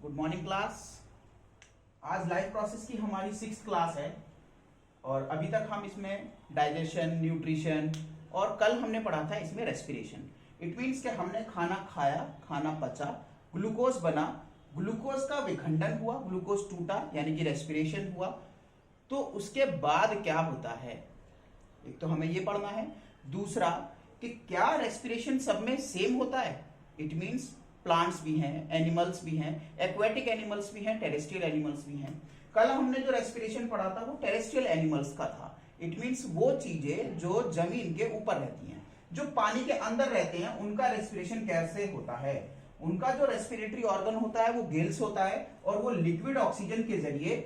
Good morning class. आज life process की हमारी 6th क्लास है और अभी तक हम इसमें डाइजेशन, न्यूट्रिशन और कल हमने पढ़ा था इसमें रेस्पिरेशन। इट मीन्स कि हमने खाना खाया, खाना पचा, ग्लूकोज बना, ग्लूकोज का विखंडन हुआ, ग्लूकोज टूटा यानी कि रेस्पिरेशन हुआ। तो उसके बाद क्या होता है, एक तो हमें ये पढ़ना है, दूसरा कि क्या रेस्पिरेशन सब में सेम होता है। इट मीन्स प्लांट्स भी हैं, एनिमल्स भी हैं, एक्वेटिक एनिमल्स भी हैं, टेरेस्ट्रियल एनिमल्स भी हैं। कल हमने जो रेस्पिरेशन पढ़ा था वो टेरेस्ट्रियल एनिमल्स का था। इट मीन्स वो चीजें जो जमीन के ऊपर रहती हैं, जो पानी के अंदर रहते हैं, उनका रेस्पिरेशन कैसे होता है। उनका जो रेस्पिरेटरी ऑर्गन होता है वो गिल्स होता है और वो लिक्विड ऑक्सीजन के जरिए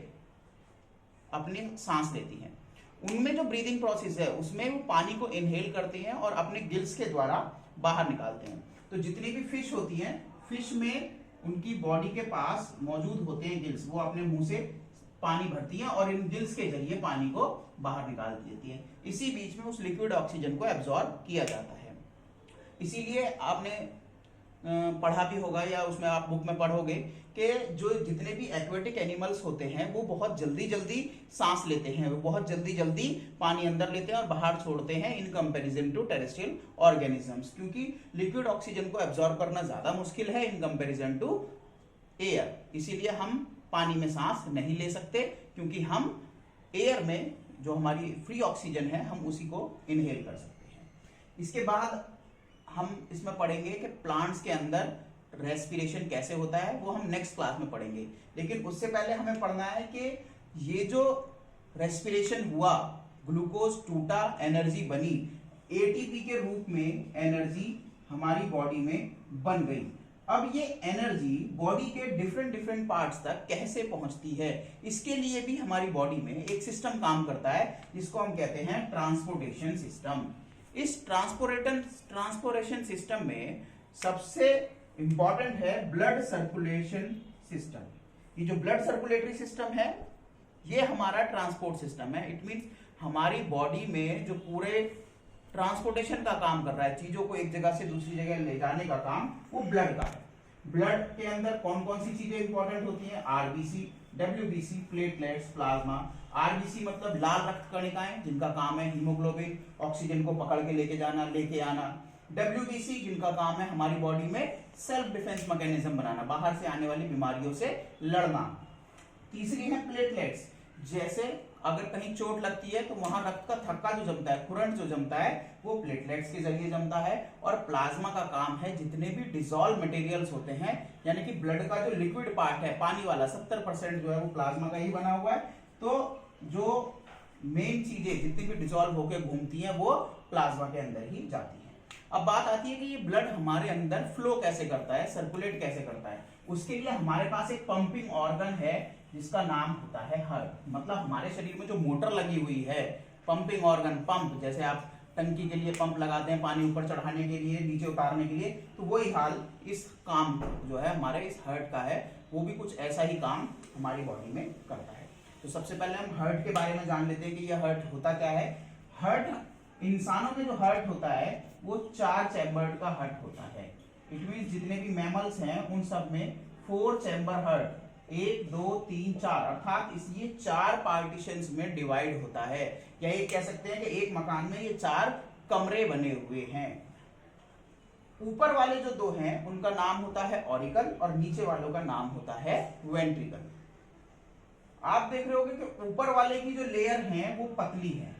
अपनी सांस लेती हैं। उनमें जो ब्रीदिंग प्रोसेस है उसमें वो पानी को इनहेल करते हैं और अपने गिल्स के द्वारा बाहर निकालते हैं। तो जितनी भी फिश होती हैं, फिश में उनकी बॉडी के पास मौजूद होते हैं गिल्स, वो अपने मुंह से पानी भरती हैं और इन गिल्स के जरिए पानी को बाहर निकाल देती हैं। इसी बीच में उस लिक्विड ऑक्सीजन को एब्जॉर्ब किया जाता है। इसीलिए आपने पढ़ा भी होगा या उसमें आप बुक में पढ़ोगे कि जो जितने भी एक्वेटिक एनिमल्स होते हैं वो बहुत जल्दी जल्दी सांस लेते हैं, वो बहुत जल्दी जल्दी पानी अंदर लेते हैं और बाहर छोड़ते हैं in comparison to terrestrial organisms, क्योंकि लिक्विड ऑक्सीजन को एब्जॉर्ब करना ज्यादा मुश्किल है इन कंपैरिजन टू एयर। इसीलिए हम पानी में सांस नहीं ले सकते, क्योंकि हम एयर में जो हमारी फ्री ऑक्सीजन है हम उसी को इनहेल कर सकते हैं। इसके बाद हम इसमें पढ़ेंगे कि प्लांट्स के अंदर रेस्पिरेशन कैसे होता है, वो हम नेक्स्ट क्लास में पढ़ेंगे। लेकिन उससे पहले हमें पढ़ना है कि ये जो रेस्पिरेशन हुआ, ग्लूकोज टूटा, एनर्जी बनी, एटीपी के रूप में एनर्जी हमारी बॉडी में बन गई। अब ये एनर्जी बॉडी के डिफरेंट डिफरेंट पार्ट्स तक कैसे पहुंचती है, इसके लिए भी हमारी बॉडी में एक सिस्टम काम करता है जिसको हम कहते हैं ट्रांसपोर्टेशन सिस्टम। इस ट्रांसपोर्टेशन सिस्टम में सबसे इंपॉर्टेंट है ब्लड सर्कुलेशन सिस्टम। ये जो ब्लड सर्कुलेटरी सिस्टम है ये हमारा ट्रांसपोर्ट सिस्टम है। इट मींस हमारी बॉडी में जो पूरे ट्रांसपोर्टेशन का काम कर रहा है, चीजों को एक जगह से दूसरी जगह ले जाने का काम, वो ब्लड का है। ब्लड के अंदर कौन कौन सी चीजें इंपॉर्टेंट होती हैं? RBC, WBC, platelets, plasma. RBC मतलब लाल रक्त कणिकाएं जिनका काम है हीमोग्लोबिन, ऑक्सीजन को पकड़ के लेके जाना, लेके आना। डब्ल्यूबीसी जिनका काम है हमारी बॉडी में सेल्फ डिफेंस मैकेनिज्म बनाना, बाहर से आने वाली बीमारियों से लड़ना। तीसरी है प्लेटलेट्स, जैसे अगर कहीं चोट लगती है तो वहां रक्त का थक्का जो जमता है, खुरंट जो जमता है, वो प्लेटलेट्स के जरिए जमता है। और प्लाज्मा का काम है जितने भी डिसॉल्व मटेरियल्स होते हैं, यानी कि ब्लड का जो लिक्विड पार्ट है पानी वाला 70% जो है वो प्लाज्मा का ही बना हुआ है। तो जो मेन चीजें जितनी भी डिसॉल्व होकर घूमती हैं वो प्लाज्मा के अंदर ही जाती हैं। अब बात आती है कि ये ब्लड हमारे अंदर फ्लो कैसे करता है, सर्कुलेट कैसे करता है। उसके लिए हमारे पास एक पंपिंग ऑर्गन है जिसका नाम होता है हार्ट। मतलब हमारे शरीर में जो मोटर लगी हुई है, पंपिंग ऑर्गन, पंप, जैसे आप टंकी के लिए पंप लगाते हैं पानी ऊपर चढ़ाने के लिए, नीचे उतारने के लिए, तो वही हाल इस काम जो है हमारे इस हार्ट का है। वो भी कुछ ऐसा ही काम हमारी बॉडी में करता है। तो सबसे पहले हम हार्ट के बारे में जान लेते हैं कि यह हार्ट होता क्या है। हार्ट, इंसानों में जो हार्ट होता है वो 4 चैम्बर्ड का हार्ट होता है। इट मींस जितने भी मैमल्स हैं उन सब में 4 चैम्बर हार्ट, 1 2 3 4, अर्थात इसलिए 4 पार्टीशंस में डिवाइड होता है। या ये कह सकते हैं कि एक मकान में ये 4 कमरे बने हुए हैं। ऊपर वाले जो 2 हैं उनका नाम होता है ऑरिकल और नीचे वालों का नाम होता है वेंट्रिकल। आप देख रहे होगे कि ऊपर वाले की जो लेयर है वो पतली है,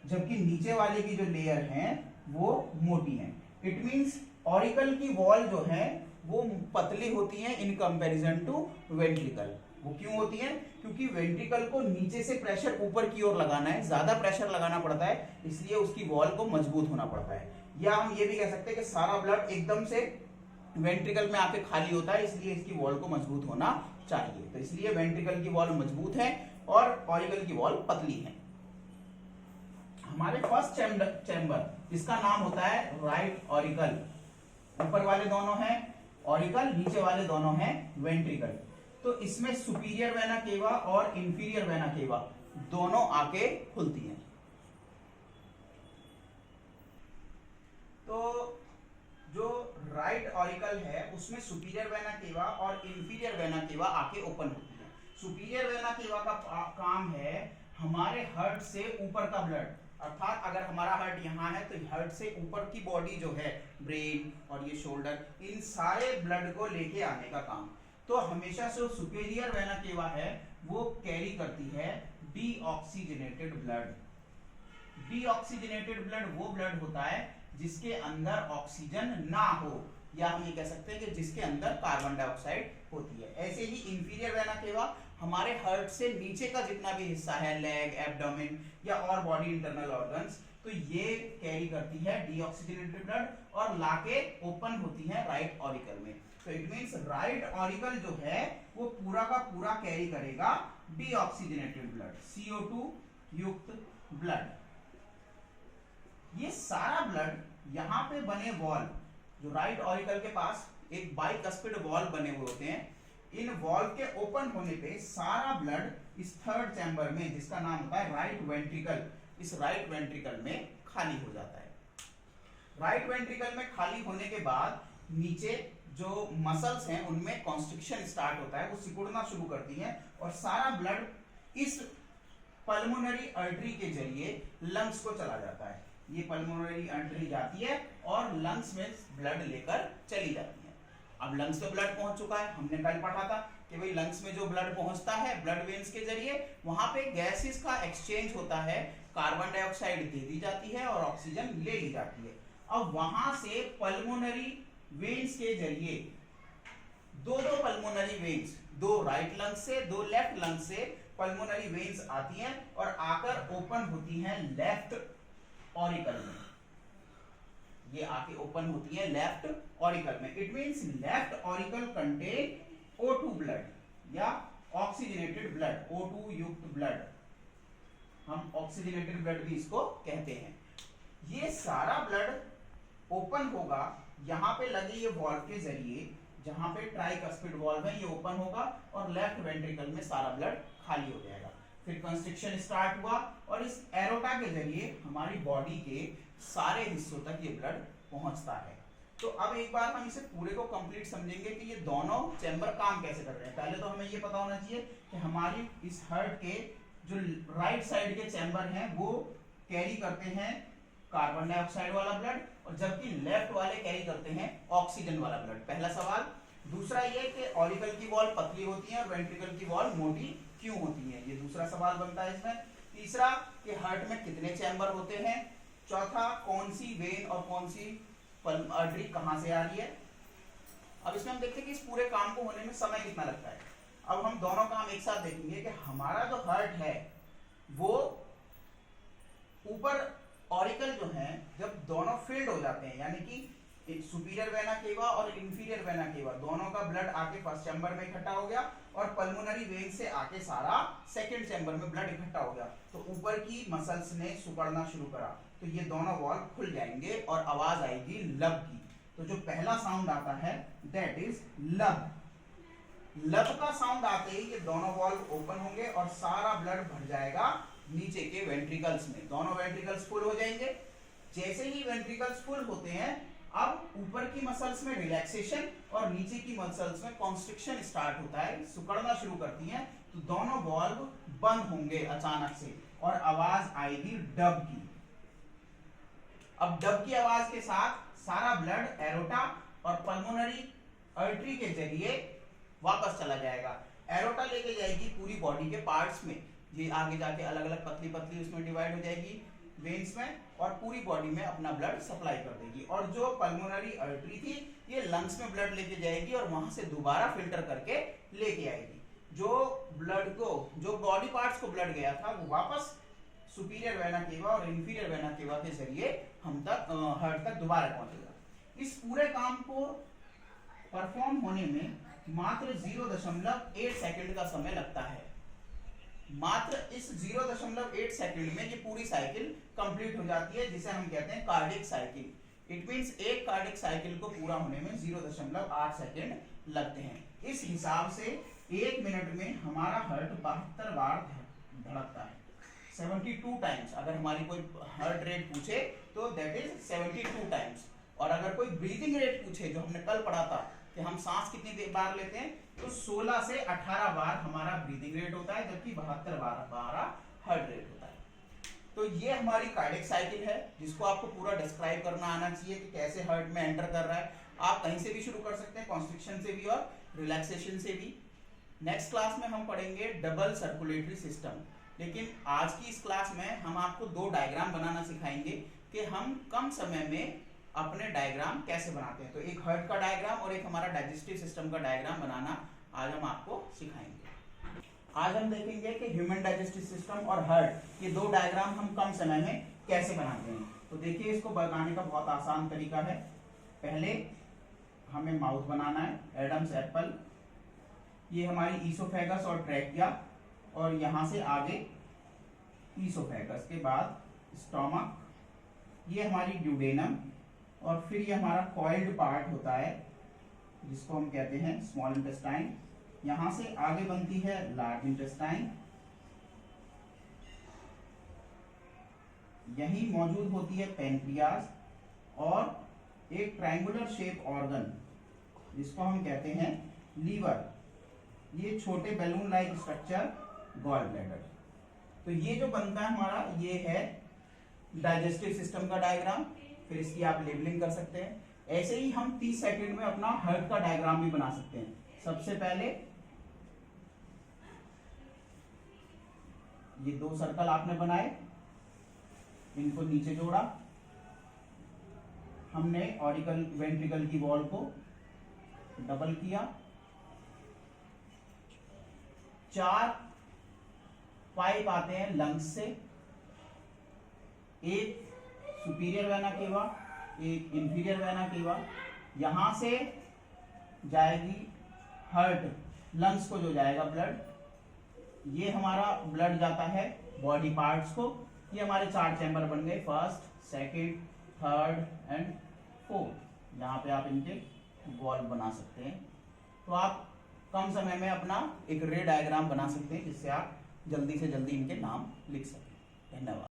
जबकि नीचे वाले की जो लेयर है वो मोटी है। इट मींस ऑरिकल की वॉल जो है वो पतली होती है इन कंपैरिजन टू वेंट्रिकल। वो क्यों होती है? क्योंकि वेंट्रिकल को नीचे से प्रेशर ऊपर की ओर लगाना है, ज्यादा प्रेशर लगाना पड़ता है, इसलिए उसकी वॉल को मजबूत होना पड़ता है। या हम ये भी कह सकते हैं कि सारा ब्लड एकदम से वेंट्रिकल में आके खाली होता है, इसलिए इसकी वॉल को मजबूत होना चाहिए। तो इसलिए वेंट्रिकल की वॉल मजबूत है और ऑरिकल की वॉल पतली है। हमारे फर्स्ट चैम्बर जिसका नाम होता है राइट ऑरिकल, ऊपर वाले दोनों हैं ऑरिकल, नीचे वाले दोनों हैं वेंट्रिकल। तो इसमें सुपीरियर वेना केवा और इंफीरियर वेना केवा दोनों आके खुलती हैं। तो जो राइट ऑरिकल है उसमें सुपीरियर वेना केवा और इंफीरियर वेना केवा आके ओपन होती है। सुपीरियर वेना केवा का काम है हमारे हार्ट से ऊपर का ब्लड, अर्थात अगर हमारा हार्ट यहाँ है तो हार्ट से ऊपर की बॉडी जो है, ब्रेन और ये शोल्डर, इन सारे ब्लड को लेके आने का काम। तो हमेशा से सुपीरियर वेना केवा है वो कैरी करती है डीऑक्सीजनेटेड ब्लड। डीऑक्सीजनेटेड ब्लड वो ब्लड होता है जिसके अंदर ऑक्सीजन ना हो, या हम ये कह सकते हैं कि जिसके अंदर कार्बन डाइऑक्साइड होती है। ऐसे ही इंफीरियर वेना केवा हमारे हार्ट से नीचे का जितना भी हिस्सा है, लेग, एब्डोमेन या और बॉडी इंटरनल ऑर्गन्स, तो ये कैरी करती है डीऑक्सीजनेटेड ब्लड और लाके ओपन होती है राइट ऑरिकल में। तो इट मींस राइट ऑरिकल जो है वो पूरा का पूरा कैरी करेगा डीऑक्सीजनेटेड ब्लड, CO2 युक्त ब्लड। ये सारा ब्लड यहाँ पे बने वॉल्व, जो राइट ऑरिकल के पास एक बाइकस्पिड वॉल्व बने हुए होते हैं, इन वॉल्व के ओपन होने पे सारा ब्लड इस थर्ड चैम्बर में, जिसका नाम होता है राइट वेंट्रिकल, इस राइट वेंट्रिकल में खाली हो जाता है। राइट वेंट्रिकल में खाली होने के बाद नीचे जो मसल्स हैं उनमें कॉन्स्ट्रिक्शन स्टार्ट होता है, वो सिकुड़ना शुरू करती हैं और सारा ब्लड इस पल्मोनरी आर्टरी के जरिए लंग्स को चला जाता है। ये पल्मोनरी आर्टरी जाती है और लंग्स में ब्लड लेकर चली जाती है। अब लंग्स में ब्लड पहुंच चुका है, हमने कल पढ़ा था कि भाई लंग्स में जो ब्लड पहुंचता है ब्लड वेन्स के जरिए, वहां पे गैसेस का एक्सचेंज होता है, कार्बन डाइऑक्साइड दे दी जाती है और ऑक्सीजन ले ली जाती है। अब वहां से पल्मोनरी वेन्स के जरिए दो पल्मोनरी वेन्स, दो राइट लंग से दो लेफ्ट लंग से पल्मोनरी वेन्स आती हैं और आकर ओपन होती हैं लेफ्ट ऑरिकल में। ये आके ओपन होती है लेफ्ट ऑरिकल में। It means left auricle contain O2 blood या ऑक्सीजनेटेड ब्लड, O2 युक्त ब्लड, हम ऑक्सीजनेटेड ब्लड भी इसको कहते हैं। ये सारा ब्लड ओपन होगा यहाँ पे लगे ये वॉल्व के जरिए, जहां पे ट्राइकस्पिड वॉल्व है, ये ओपन होगा और लेफ्ट वेंट्रिकल में सारा ब्लड खाली हो जाएगा। फिर कंस्ट्रिक्शन स्टार्ट हुआ और इस एरोटा के जरिए हमारी बॉडी के सारे हिस्सों तक ये ब्लड पहुंचता है। तो अब एक बार हम इसे पूरे को कंप्लीट समझेंगे कि ये दोनों चैम्बर काम कैसे कर रहे हैं। पहले तो हमें ये पता होना चाहिए कि हमारी इस हार्ट के जो राइट साइड के चैम्बर हैं वो कैरी करते हैं कार्बन डाइऑक्साइड वाला ब्लड, और जबकि लेफ्ट वाले कैरी करते हैं ऑक्सीजन वाला ब्लड। पहला सवाल। दूसरा ये कि ऑरिकल की वॉल पतली होती है और वेंट्रिकल की वॉल मोटी क्यों होती है, ये दूसरा सवाल बनता है इसमें। तीसरा कि हार्ट में कितने चैम्बर होते हैं। चौथा कौन सी वेन और कौन सी आर्टरी कहां से आ रही है। अब इसमें हम देखते हैं कि इस पूरे काम को होने में समय कितना लगता है। अब हम दोनों काम एक साथ देखेंगे कि हमारा जो हार्ट है वो ऊपर ऑरिकल जो है जब दोनों फिल्ड हो जाते हैं, यानी कि सुपीरियर वेना केवा और इंफीरियर वेना केवा दोनों का ब्लड आके फर्स्ट चैम्बर में इकट्ठा हो गया और पल्मोनरी वेन से आके सारा सेकंड चैम्बर में ब्लड इकट्ठा हो गया, तो ऊपर की मसल्स ने सिकुड़ना शुरू करा, तो ये दोनों वॉल्व खुल जाएंगे और आवाज आएगी लब की। तो जो पहला साउंड आता है दैट इज लब। लब का साउंड आते ही ये दोनों वॉल्व ओपन होंगे और सारा ब्लड भर जाएगा नीचे के वेंट्रिकल्स में, दोनों वेंट्रिकल्स फुल हो जाएंगे। जैसे ही वेंट्रिकल्स फुल होते हैं अब ऊपर की मसल्स में रिलैक्सेशन और नीचे की मसल्स में कॉन्स्ट्रिक्शन स्टार्ट होता है, सिकुड़ना शुरू करती हैं, तो दोनों वॉल्व बंद होंगे अचानक से और आवाज आएगी डब की। अब डब की आवाज के साथ सारा ब्लड एरोटा और पल्मोनरी आर्टरी के जरिए वापस चला जाएगा। एरोटा लेके जाएगी पूरी बॉडी के पार्ट्स में, ये आगे जाके अलग अलग पतली पतली उसमें डिवाइड हो जाएगी वेन्स में और पूरी बॉडी में अपना ब्लड सप्लाई कर देगी। और जो पल्मोनरी आर्टरी थी ये लंग्स में ब्लड लेके जाएगी और वहां से दोबारा फिल्टर करके लेके आएगी। जो ब्लड को, जो बॉडी पार्ट्स को ब्लड गया था वो वापस सुपीरियर वेना केवा और इंफीरियर वेना केवा के जरिए हम तक हार्ट तक दोबारा पहुंचेगा। इस पूरे काम को परफॉर्म होने में मात्र 0.8 सेकंड का समय लगता है। मात्र इस 0.8 सेकंड में ये पूरी साइकिल कंप्लीट हो जाती है, जिसे हम कहते हैं कार्डियक साइकिल। इट मींस एक कार्डियक साइकिल को पूरा होने में 0.8 सेकंड लगते हैं। इस हिसाब से 1 मिनट में हमारा हार्ट 72 बार धड़कता है, 72 टाइम्स। अगर हमारी कोई हार्ट रेट पूछे तो दैट इज 72 टाइम्स। और अगर कोई ब्रीदिंग रेट पूछे, जो हमने कल पढ़ा था कि हम सांस कितनी बार लेते हैं, तो 16 से 18 बार हमारा ब्रीदिंग रेट होता है, जबकि 72 बार हार्ट रेट होता है। तो ये हमारी कार्डियक साइकिल है, जिसको आपको पूरा डिस्क्राइब करना आना चाहिए कि कैसे हार्ट में एंटर कर रहा है। आप कहीं से भी शुरू कर सकते हैं, कॉन्स्ट्रिक्शन से भी और रिलैक्सेशन से भी। नेक्स्ट क्लास में हम पढ़ेंगे डबल सर्कुलेटरी सिस्टम, लेकिन आज की इस क्लास में हम आपको 2 डायग्राम बनाना सिखाएंगे कि हम कम समय में अपने डायग्राम कैसे बनाते हैं। तो एक हार्ट का डायग्राम और एक हमारा डाइजेस्टिव सिस्टम का डायग्राम बनाना आज हम आपको सिखाएंगे। आज हम देखेंगे कि ह्यूमन डाइजेस्टिव सिस्टम और हार्ट, ये 2 डायग्राम हम कम समय में कैसे बनाते हैं। तो देखिए, इसको बनाने का बहुत आसान तरीका है। पहले हमें माउथ बनाना है, एडम्स एप्पल। ये हमारी ईसोफेगस और ट्रैकिया, और यहां से आगे ईसोफेगस के बाद स्टोमक, ये हमारी ड्यूडेनम, और फिर ये हमारा कॉइल्ड पार्ट होता है जिसको हम कहते हैं स्मॉल इंटेस्टाइन। यहां से आगे बनती है लार्ज इंटेस्टाइन, यही मौजूद होती है पैनक्रियाज, और एक ट्रायंगुलर शेप ऑर्गन जिसको हम कहते हैं लीवर, ये छोटे balloon like structure gall bladder. तो ये जो बनता है हमारा, ये है डाइजेस्टिव सिस्टम का डायग्राम। फिर इसकी आप लेबलिंग कर सकते हैं। ऐसे ही हम 30 सेकंड में अपना हार्ट का डायग्राम भी बना सकते हैं। सबसे पहले ये 2 सर्कल आपने बनाए, इनको नीचे जोड़ा, हमने ऑरिकल वेंट्रिकल की वॉल को डबल किया, 4 पाइप आते हैं लंग्स से, एक सुपीरियर वेना केवा, एक इंफीरियर वेना केवा। यहां से जाएगी हार्ट, लंग्स को जो जाएगा ब्लड, ये हमारा ब्लड जाता है बॉडी पार्ट्स को। ये हमारे 4 चैम्बर बन गए, first, second, third and fourth. यहाँ पे आप इनके वॉल बना सकते हैं। तो आप कम समय में अपना एक रे डायग्राम बना सकते हैं, जिससे आप जल्दी से जल्दी इनके नाम लिख सकें। धन्यवाद।